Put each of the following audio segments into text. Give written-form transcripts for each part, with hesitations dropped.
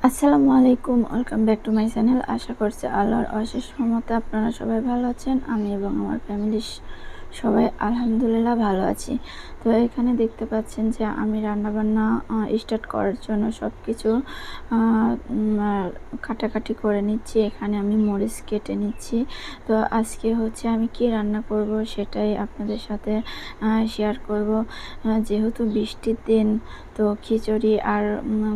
আসসালামু আলাইকুম, welcome back to my channel. আশা করছি আল্লাহর অশেষ রহমতে আপনারা সবাই ভালো আছেন। আমি এবং আমার ফ্যামিলি সবাই আলহামদুলিল্লাহ ভালো আছি। তো এখানে দেখতে পাচ্ছেন যে আমি রান্নাবান্না স্টার্ট করার জন্য সব কিছু কাটাকাটি করে নিচ্ছি। এখানে আমি মরিচ কেটে নিচ্ছি। তো আজকে হচ্ছে আমি কি রান্না করব সেটাই আপনাদের সাথে শেয়ার করব। যেহেতু বৃষ্টির দিন, তো খিচুড়ি আর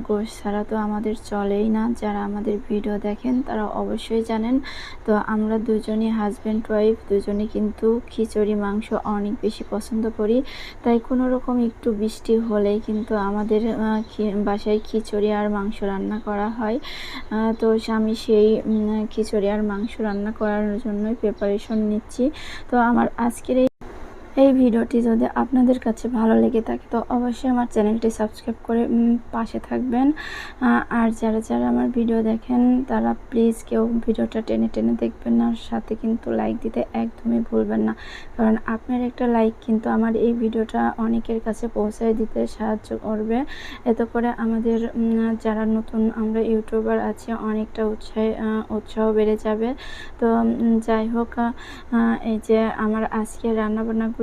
গোশ ছাড়া তো আমাদের চলেই না। যারা আমাদের ভিডিও দেখেন তারা অবশ্যই জানেন। তো আমরা দুজনই হাজব্যান্ড ওয়াইফ দুজনে কিন্তু খিচুড়ি মাংস অনেক বেশি পছন্দ করি। তাই কোনো রকম একটু বৃষ্টি হলেই কিন্তু আমাদের বাসায় খিচুড়ি আর মাংস রান্না করা হয়। তো আমি সেই খিচুড়ি আর মাংস রান্না করার জন্যই প্রিপারেশন নিচ্ছি। তো আমার আজকের এই ভিডিওটি যদি আপনাদের কাছে ভালো লেগে থাকে তো অবশ্যই আমার চ্যানেলটি সাবস্ক্রাইব করে পাশে থাকবেন। আর যারা যারা আমার ভিডিও দেখেন তারা প্লিজ কেউ ভিডিওটা টেনে টেনে দেখবেন না, সাথে কিন্তু লাইক দিতে একদমই ভুলবেন না। কারণ আপনার একটা লাইক কিন্তু আমার এই ভিডিওটা অনেকের কাছে পৌঁছায় দিতে সাহায্য করবে। এতে করে আমাদের যারা নতুন আমরা ইউটিউবার আছি অনেকটা উৎসাহ বেড়ে যাবে। তো যাই হোক, এই যে আমার আজকে রান্নাবান্নাগুলো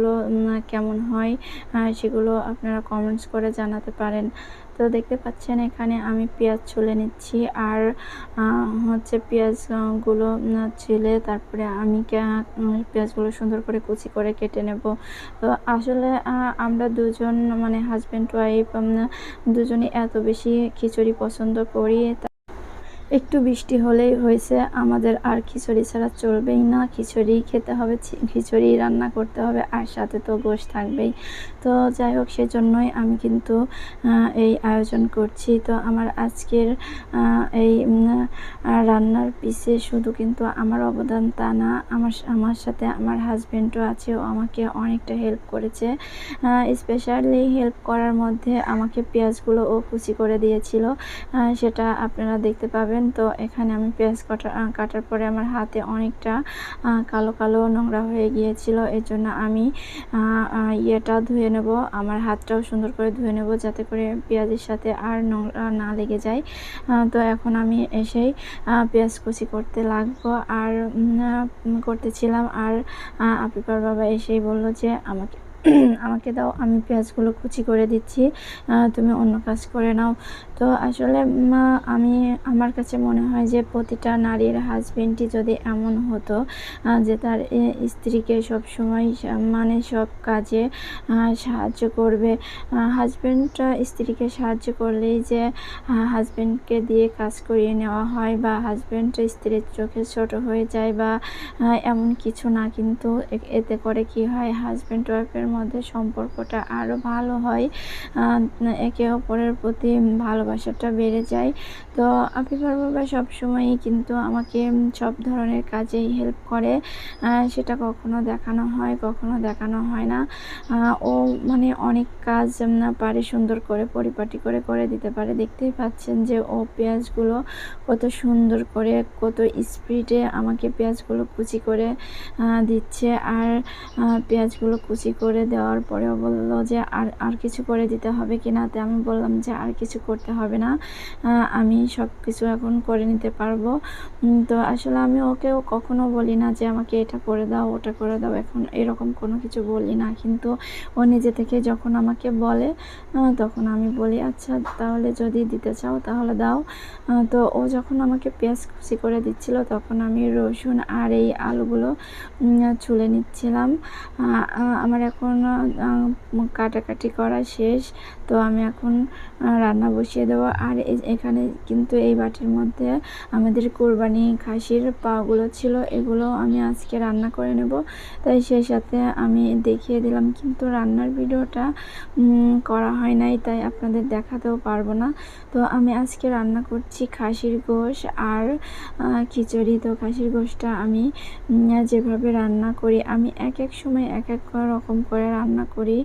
কেমন হয় সেগুলো আপনারা কমেন্টস করে জানাতে পারেন। তো দেখতে পাচ্ছেন এখানে আমি পেঁয়াজ ছুলে নিচ্ছি। আর হচ্ছে পেঁয়াজগুলো ছিলে তারপরে আমি পেঁয়াজগুলো সুন্দর করে কুচি করে কেটে নেব। তো আসলে আমরা দুজন মানে হাজব্যান্ড ওয়াইফ দুজনই এত বেশি খিচুড়ি পছন্দ করি। একটু বৃষ্টি হলেই হয়েছে, আমাদের আর খিচুড়ি ছাড়া চলবেই না। খিচুড়ি খেতে হবে, খিচুড়ি রান্না করতে হবে, আর সাথে তো গোশ থাকবেই। তো যাই হোক, সেজন্যই আমি কিন্তু এই আয়োজন করছি। তো আমার আজকের এই রান্নার পিছে শুধু কিন্তু আমার অবদান তা না, আমার সাথে আমার হাজব্যান্ডও আছে, ও আমাকে অনেকটা হেল্প করেছে। স্পেশালি হেল্প করার মধ্যে আমাকে পেঁয়াজগুলো ও কুচি করে দিয়েছিল, সেটা আপনারা দেখতে পাবেন। তো এখানে আমি পেঁয়াজ কাটার পরে আমার হাতে অনেকটা কালো কালো নোংরা হয়ে গিয়েছিল। এর জন্য আমি ইয়েটা ধুয়ে নেব, আমার হাতটাও সুন্দর করে ধুয়ে নেব যাতে করে পেঁয়াজের সাথে আর নোংরা না লেগে যায়। তো এখন আমি এসেই পেঁয়াজ কুচি করতে লাগবো আর করতেছিলাম। আর আপিপার বাবা এসেই বলল যে আমাকে দাও, আমি পেঁয়াজগুলো কুচি করে দিচ্ছি, তুমি অন্য কাজ করে নাও। তো আসলে আমার কাছে মনে হয় যে প্রতিটা নারীর হাজবেন্ডই যদি এমন হতো যে তার স্ত্রীকে সব সময় মানে সব কাজে সাহায্য করবে। হাজবেন্ডরা স্ত্রীকে সাহায্য করলেই যে হাজবেন্ডকে দিয়ে কাজ করিয়ে নেওয়া হয় বা হাজবেন্ড স্ত্রীর চোখে ছোট হয়ে যায় বা এমন কিছু না। কিন্তু এতে করে কি হয়, হাজবেন্ড ওয়াইফের মধ্যে সম্পর্কটা আরও ভালো হয়, একে অপরের প্রতি ভালোবাসাটা বেড়ে যায়। তো আপিফার বাবা সবসময়ই কিন্তু আমাকে সব ধরনের কাজেই হেল্প করে, সেটা কখনো দেখানো হয় কখনো দেখানো হয় না। ও মানে অনেক কাজ পারে, সুন্দর করে পরিপাটি করে করে দিতে পারে। দেখতেই পাচ্ছেন যে ও পেঁয়াজগুলো কত সুন্দর করে কত স্পিডে আমাকে পেঁয়াজগুলো কুচি করে দিচ্ছে। আর পেঁয়াজগুলো কুচি করে দেওয়ার পরেও বললো যে আর কিছু করে দিতে হবে কি না। তো আমি বললাম যে আর কিছু করতে হবে না, আমি সব কিছু এখন করে নিতে পারবো। তো আসলে আমি ওকেও কখনো বলি না যে আমাকে এটা করে দাও ওটা করে দাও, এখন এরকম কোনো কিছু বলি না। কিন্তু ও নিজে থেকে যখন আমাকে বলে তখন আমি বলি আচ্ছা তাহলে যদি দিতে চাও তাহলে দাও। তো ও যখন আমাকে পেঁয়াজ কুচি করে দিচ্ছিল তখন আমি রসুন আর এই আলুগুলো ছুলে নিচ্ছিলাম। আমার এখন কাটাকাটি করা শেষ। তো আমি এখন রান্না বসিয়ে দেবো। আর এখানে কিন্তু এই বাটির মধ্যে আমাদের কোরবানি খাসির পাগুলো ছিল, এগুলো আমি আজকে রান্না করে নেব। তাই সেই সাথে আমি দেখিয়ে দিলাম, কিন্তু রান্নার ভিডিওটা করা হয় নাই, তাই আপনাদের দেখাতেও পারবো না। তো আমি আজকে রান্না করছি খাসির গোশ আর খিচুড়ি। তো খাসির গোশটা আমি যেভাবে রান্না করি, আমি এক এক সময় এক এক রকম করে রান্না করি।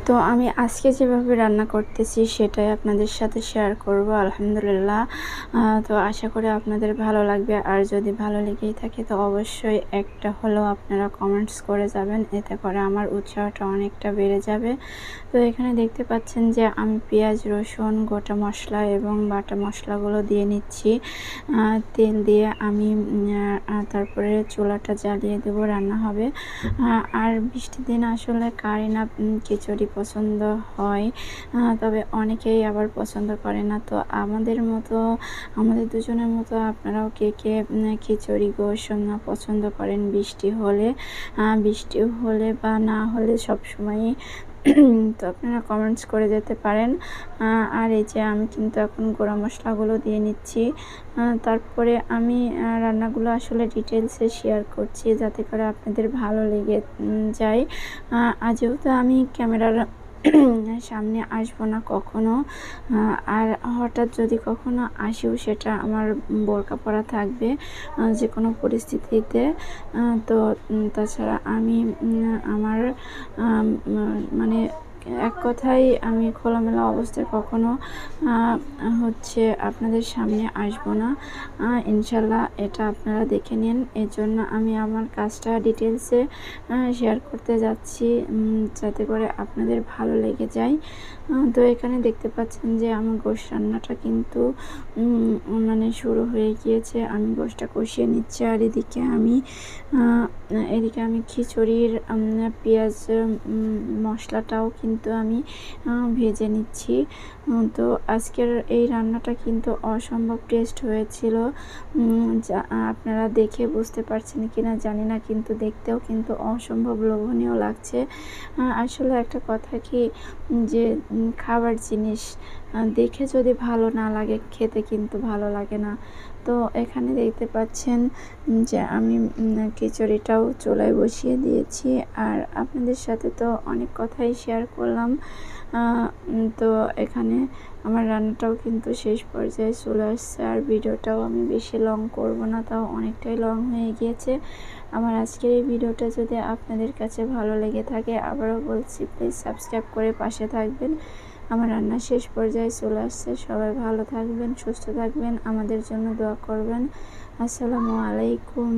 তো আমি আজকে যেভাবে রান্না করতেছি সেটাই আপনাদের সাথে শেয়ার করব আলহামদুলিল্লাহ। তো আশা করি আপনাদের ভালো লাগবে, আর যদি ভালো লেগেই থাকে তো অবশ্যই একটা হলেও আপনারা কমেন্টস করে যাবেন, এতে করে আমার উৎসাহটা অনেকটা বেড়ে যাবে। তো এখানে দেখতে পাচ্ছেন যে আমি পেঁয়াজ, রসুন, গোটা মশলা এবং বাটা মশলাগুলো দিয়ে নিচ্ছি। তেল দিয়ে আমি তারপরে চুলাটা জ্বালিয়ে দেবো, রান্না হবে। আর বৃষ্টির দিন আসলে কারি না খিচুড়ি পছন্দ হয়, তবে অনেকেই আবার পছন্দ করে না। তো আমাদের দুজনের মতো আপনারাও কে কে খিচুড়ি গোশ পছন্দ করেন বৃষ্টি হলে বা না হলে সবসময়ই তো আপনারা কমেন্টস করে যেতে পারেন। আর এই যে আমি কিন্তু এখন গুঁড়া মশলাগুলো দিয়ে নিচ্ছি। তারপরে আমি রান্নাগুলো আসলে ডিটেলসে শেয়ার করছি যাতে করে আপনাদের ভালো লেগে যায়। যেহেতু আমি ক্যামেরার সামনে আসবো না কখনো, আর হঠাৎ যদি কখনো আসিও সেটা আমার বোরকা পরা থাকবে যে কোনো পরিস্থিতিতে। তো তাছাড়া আমি আমার মানে এক কথায় আমি খোলামেলা অবস্থায় কখনো হচ্ছে আপনাদের সামনে আসবো না, ইনশাল্লাহ এটা আপনারা দেখে নিন। এর জন্য আমি আমার কাজটা ডিটেলসে শেয়ার করতে যাচ্ছি যাতে করে আপনাদের ভালো লেগে যায়। তো এখানে দেখতে পাচ্ছেন যে আমার গোশ রান্নাটা কিন্তু মানে শুরু হয়ে গিয়েছে। আমি গোশটা কষিয়ে নিচ্ছি, আর এদিকে আমি খিচুড়ির পেঁয়াজ মশলাটাও কিন্তু আমি ভেজে নিচ্ছি। তো আজকের এই রান্নাটা কিন্তু অসম্ভব টেস্ট হয়েছিল, যা আপনারা দেখে বুঝতে পারছেন কিনা জানি না, কিন্তু দেখতেও কিন্তু অসম্ভব লোভনীয় লাগছে। আসলে একটা কথা কি যে খাবার জিনিস দেখে যদি ভালো না লাগে খেতে কিন্তু ভালো লাগে না। তো এখানে দেখতে পাচ্ছেন যে আমি খিচুড়িটাও চুলায় বসিয়ে দিয়েছি, আর আপনাদের সাথে তো অনেক কথাই শেয়ার করলাম। তো এখানে আমার রান্নাটাও কিন্তু শেষ পর্যায়ে চলে আসছে, আর ভিডিওটাও আমি বেশি লং করব না, তাও অনেকটাই লং হয়ে গিয়েছে। আমার আজকের এই ভিডিওটা যদি আপনাদের কাছে ভালো লেগে থাকে, আবারও বলছি প্লিজ সাবস্ক্রাইব করে পাশে থাকবেন। আমার রান্না শেষ পর্যায়ে চলে আসছে। সবাই ভালো থাকবেন, সুস্থ থাকবেন, আমাদের জন্য দোয়া করবেন। আসসালামু আলাইকুম।